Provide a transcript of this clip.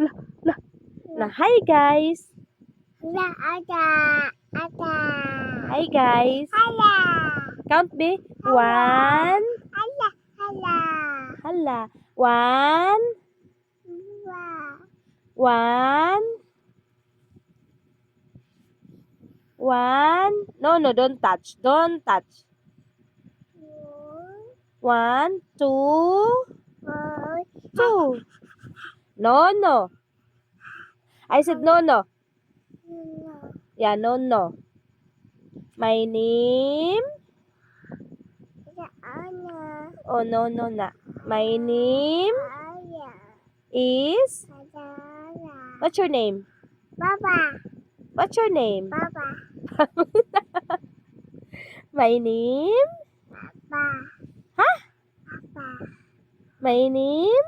Hala. Na, hi guys. Hi guys. Count B. One. Hala. One. One. One. No, don't touch. Don't touch. One, two. Two. No. I said no. Yeah, no. My name. Oh, no na. My name is. What's your name? What's your name? My name? Huh? My name?